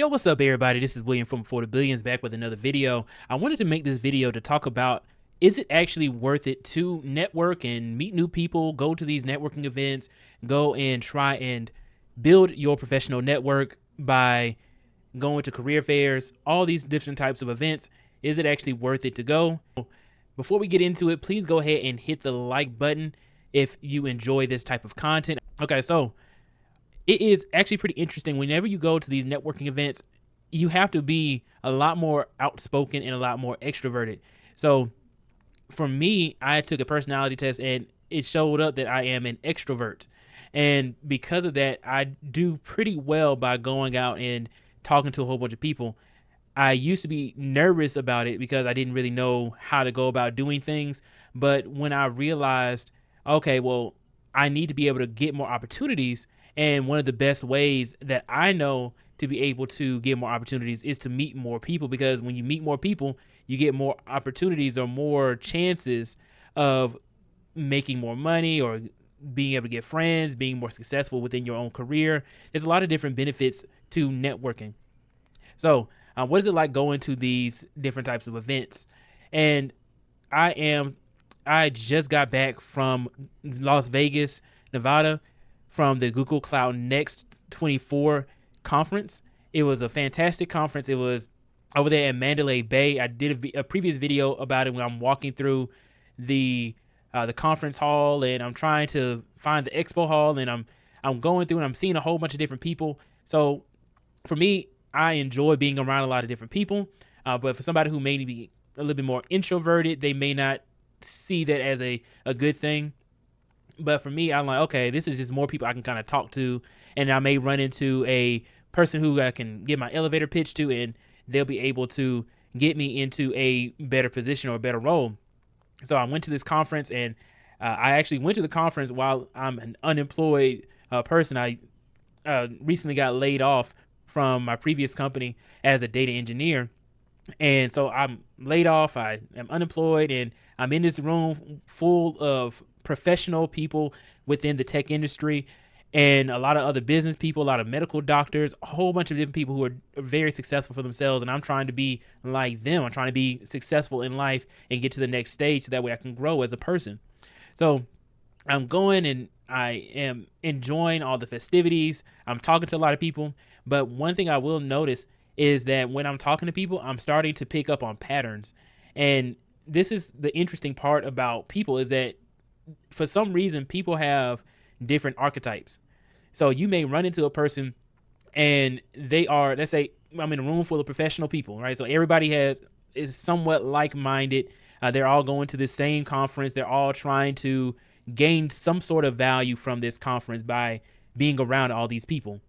Yo, what's up, everybody? This is William from Before the Billions back with another video. I wanted to make this video to talk about, is it actually worth it to network and meet new people, go to these networking events, go and try and build your professional network by going to career fairs, all these different types of events. Is it actually worth it to go? Before we get into it, please go ahead and hit the like button if you enjoy this type of content. Okay, so it is actually pretty interesting. Whenever you go to these networking events, you have to be a lot more outspoken and a lot more extroverted. So for me, I took a personality test and it showed up that I am an extrovert. And because of that, I do pretty well by going out and talking to a whole bunch of people. I used to be nervous about it because I didn't really know how to go about doing things. But when I realized, okay, well, I need to be able to get more opportunities. And one of the best ways that I know to be able to get more opportunities is to meet more people, because when you meet more people, you get more opportunities or more chances of making more money or being able to get friends, being more successful within your own career. There's a lot of different benefits to networking. So what is it like going to these different types of events? And I just got back from Las Vegas, Nevada, from the Google Cloud Next 24 conference. It was a fantastic conference. It was over there in Mandalay Bay. I did a previous video about it when I'm walking through the conference hall, and I'm trying to find the expo hall, and I'm going through and I'm seeing a whole bunch of different people. So for me, I enjoy being around a lot of different people. But for somebody who may be a little bit more introverted, they may not see that as a good thing. But for me, I'm like, okay, this is just more people I can kind of talk to, and I may run into a person who I can give my elevator pitch to, and they'll be able to get me into a better position or a better role. So I went to this conference, and I actually went to the conference while I'm an unemployed person. I recently got laid off from my previous company as a data engineer. And so I'm laid off, I am unemployed, and I'm in this room full of professional people within the tech industry and a lot of other business people, a lot of medical doctors, a whole bunch of different people who are very successful for themselves. And I'm trying to be like them. I'm trying to be successful in life and get to the next stage so that way I can grow as a person. So I'm going and I am enjoying all the festivities. I'm talking to a lot of people. But one thing I will notice is that when I'm talking to people, I'm starting to pick up on patterns. And this is the interesting part about people, is that for some reason, people have different archetypes. So you may run into a person and they are, let's say I'm in a room full of professional people, right? So everybody is somewhat like-minded. They're all going to the same conference. They're all trying to gain some sort of value from this conference by being around all these people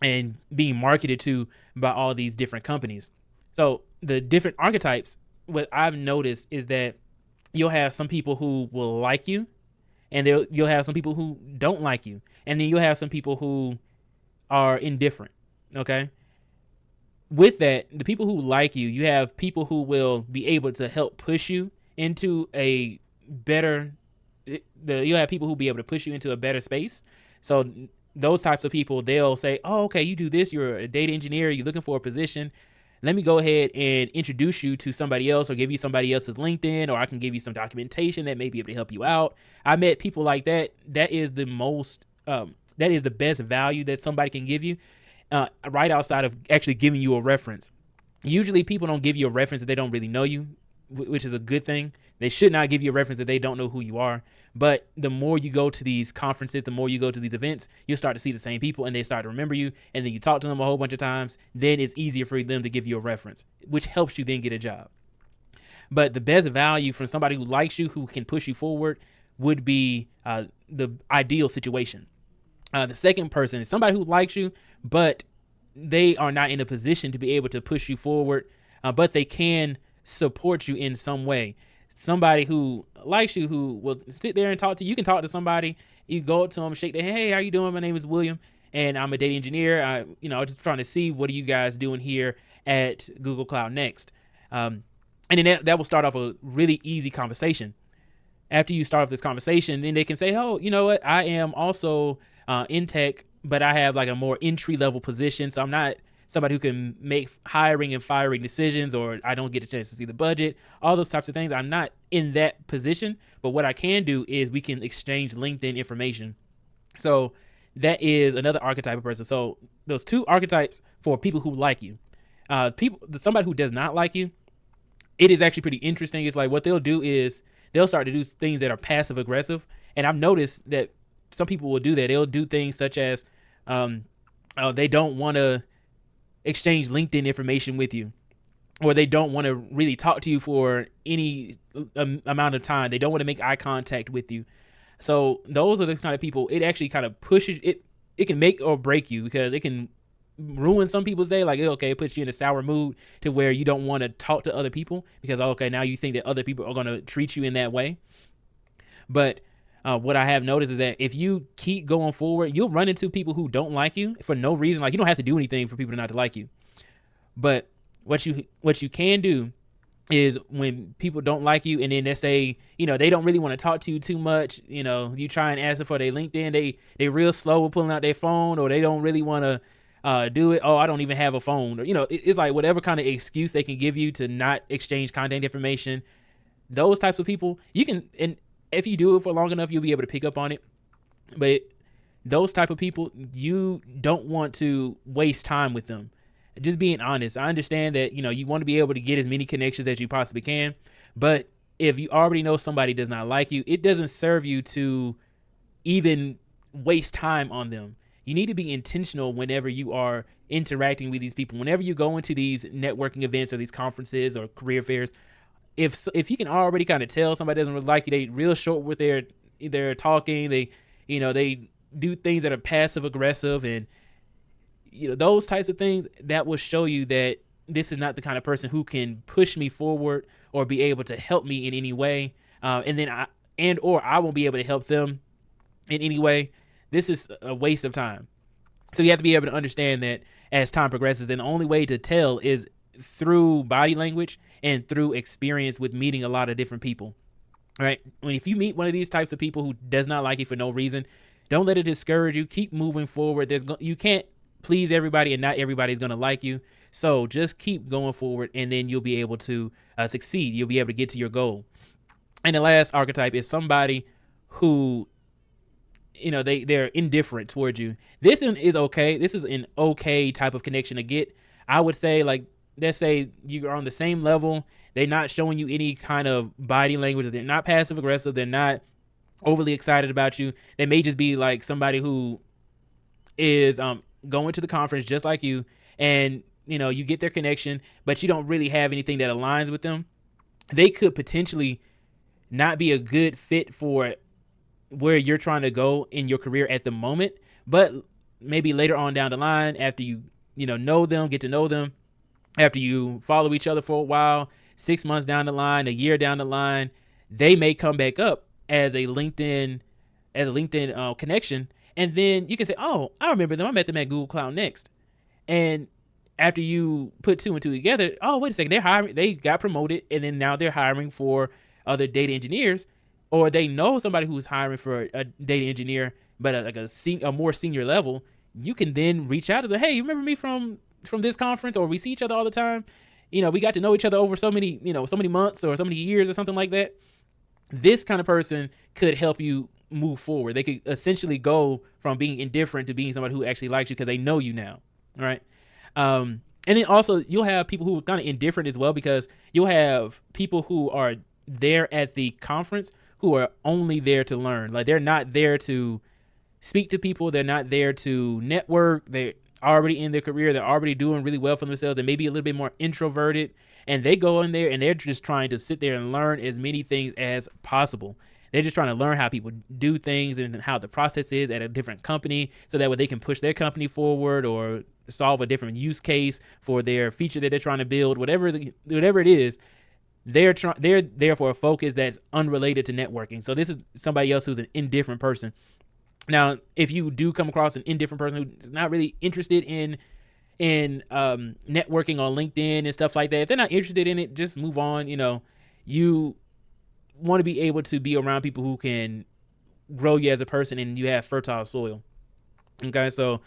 and being marketed to by all these different companies. So the different archetypes, what I've noticed is that you'll have some people who will like you, and you'll have some people who don't like you, and then you'll have some people who are indifferent. Okay. With that, the people who like you, you have people who will be able to help push you into a better. You'll have people who will be able to push you into a better space. So those types of people, they'll say, oh, okay, you do this, you're a data engineer, you're looking for a position. Let me go ahead and introduce you to somebody else, or give you somebody else's LinkedIn, or I can give you some documentation that may be able to help you out. I met people like that. That is the best value that somebody can give you, right outside of actually giving you a reference. Usually people don't give you a reference if they don't really know you, which is a good thing. They should not give you a reference if they don't know who you are. But the more you go to these conferences, the more you go to these events, you'll start to see the same people, and they start to remember you. And then you talk to them a whole bunch of times. Then it's easier for them to give you a reference, which helps you then get a job. But the best value from somebody who likes you, who can push you forward, would be the ideal situation. The second person is somebody who likes you, but they are not in a position to be able to push you forward, but they can support you in some way. Somebody who likes you, who will sit there and talk to you. You can talk to somebody. You go up to them, shake their hand. Hey, how you doing? My name is William, and I'm a data engineer. Just trying to see what are you guys doing here at Google Cloud Next. And then that will start off a really easy conversation. After you start off this conversation, then they can say, oh, you know what? I am also in tech, but I have like a more entry level position. So I'm not somebody who can make hiring and firing decisions, or I don't get a chance to see the budget, all those types of things. I'm not in that position, but what I can do is we can exchange LinkedIn information. So that is another archetype of person. So those two archetypes for people who like you. Somebody who does not like you, it is actually pretty interesting. It's like what they'll do is they'll start to do things that are passive aggressive. And I've noticed that some people will do that. They'll do things such as they don't want to exchange LinkedIn information with you, or they don't want to really talk to you for any amount of time. They don't want to make eye contact with you. So those are the kind of people, it actually kind of pushes it. It can make or break you, because it can ruin some people's day. Like, okay, it puts you in a sour mood to where you don't want to talk to other people because, okay, now you think that other people are going to treat you in that way. But what I have noticed is that if you keep going forward, you'll run into people who don't like you for no reason. Like, you don't have to do anything for people not to like you. But what you can do is when people don't like you, and then they say, they don't really want to talk to you too much. You try and ask them for their LinkedIn. They real slow with pulling out their phone, or they don't really want to do it. Oh, I don't even have a phone. Or, it's like whatever kind of excuse they can give you to not exchange contact information. Those types of people, you can, and if you do it for long enough, you'll be able to pick up on it. But those type of people, you don't want to waste time with them. Just being honest. I understand that, you want to be able to get as many connections as you possibly can. But if you already know somebody does not like you, it doesn't serve you to even waste time on them. You need to be intentional whenever you are interacting with these people. Whenever you go into these networking events or these conferences or career fairs, if you can already kind of tell somebody doesn't really like you, they real short with their talking, they do things that are passive aggressive, and those types of things, that will show you that this is not the kind of person who can push me forward or be able to help me in any way. And then I won't be able to help them in any way. This is a waste of time. So you have to be able to understand that as time progresses, and the only way to tell is through body language and through experience with meeting a lot of different people. Right? If you meet one of these types of people who does not like you for no reason, don't let it discourage you. Keep moving forward. You can't please everybody, and not everybody's going to like you. So just keep going forward, and then you'll be able to succeed. You'll be able to get to your goal. And the last archetype is somebody who, they're indifferent towards you. This is okay. This is an okay type of connection to get. I would say, like, let's say you're on the same level. They're not showing you any kind of body language. They're not passive aggressive. They're not overly excited about you. They may just be like somebody who is going to the conference just like you, and you get their connection, but you don't really have anything that aligns with them. They could potentially not be a good fit for where you're trying to go in your career at the moment, but maybe later on down the line, after you know them, get to know them, after you follow each other for a while, 6 months down the line, a year down the line, they may come back up as a LinkedIn connection. And then you can say, oh, I remember them. I met them at Google Cloud Next. And after you put two and two together, oh, wait a second, they're hiring. They got promoted, and then now they're hiring for other data engineers, or they know somebody who's hiring for a data engineer, but a more senior level. You can then reach out to them. Hey, you remember me from this conference, or we see each other all the time. We got to know each other over so many months or so many years or something like that. This kind of person could help you move forward. They could essentially go from being indifferent to being somebody who actually likes you because they know you now. All right. And then also you'll have people who are kind of indifferent as well, because you'll have people who are there at the conference who are only there to learn. Like, they're not there to speak to people. They're not there to network. They're already in their career. They're already doing really well for themselves. They may be a little bit more introverted, and they go in there and they're just trying to sit there and learn as many things as possible. They're just trying to learn how people do things and how the process is at a different company, so that way they can push their company forward or solve a different use case for their feature that they're trying to build. Whatever it is, they're there for a focus that's unrelated to networking. So this is somebody else who's an indifferent person. Now, if you do come across an indifferent person who's not really interested in networking on LinkedIn and stuff like that, if they're not interested in it, just move on. You want to be able to be around people who can grow you as a person, and you have fertile soil. Okay, so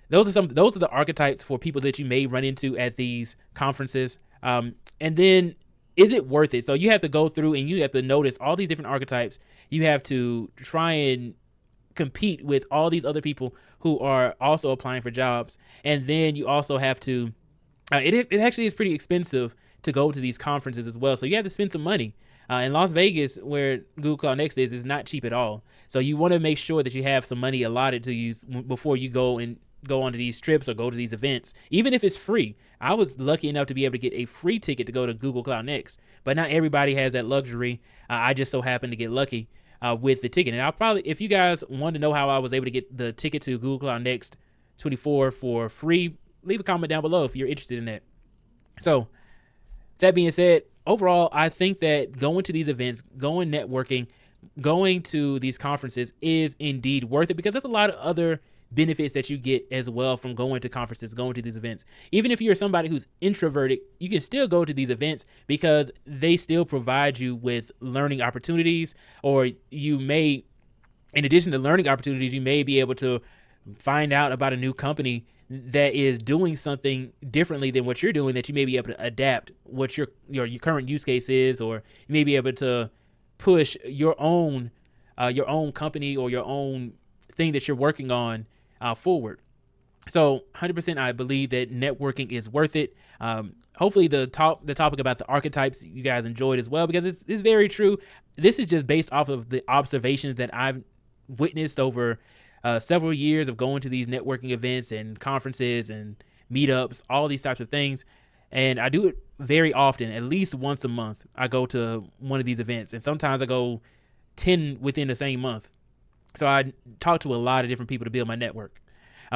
Those are the archetypes for people that you may run into at these conferences. And then, is it worth it? So you have to go through and you have to notice all these different archetypes. You have to try and compete with all these other people who are also applying for jobs. And then you also have to, it actually is pretty expensive to go to these conferences as well. So you have to spend some money. In Las Vegas, where Google Cloud Next is not cheap at all. So you want to make sure that you have some money allotted to you before you go onto these trips or go to these events, even if it's free. I was lucky enough to be able to get a free ticket to go to Google Cloud Next, but not everybody has that luxury. I just so happened to get lucky with the ticket. And I'll probably, if you guys want to know how I was able to get the ticket to Google Cloud Next 24 for free, leave a comment down below if you're interested in that. So that being said, overall, I think that going to these events, going networking, going to these conferences is indeed worth it, because there's a lot of other benefits that you get as well from going to conferences, going to these events. Even if you're somebody who's introverted, you can still go to these events because they still provide you with learning opportunities, or you may, in addition to learning opportunities, you may be able to find out about a new company that is doing something differently than what you're doing, that you may be able to adapt what your current use case is, or you may be able to push your own company or your own thing that you're working on forward. So 100%, I believe that networking is worth it. Hopefully the topic about the archetypes you guys enjoyed as well, because it's very true. This is just based off of the observations that I've witnessed over several years of going to these networking events and conferences and meetups, all these types of things. And I do it very often, at least once a month. I go to one of these events, and sometimes I go 10 within the same month. So I talk to a lot of different people to build my network.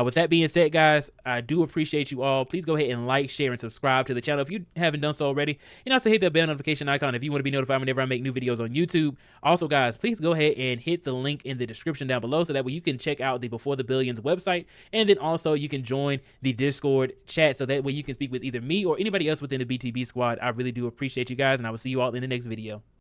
With that being said, guys, I do appreciate you all. Please go ahead and like, share, and subscribe to the channel if you haven't done so already. And also hit that bell notification icon if you want to be notified whenever I make new videos on YouTube. Also, guys, please go ahead and hit the link in the description down below so that way you can check out the Before the Billions website. And then also you can join the Discord chat so that way you can speak with either me or anybody else within the BTB squad. I really do appreciate you guys, and I will see you all in the next video.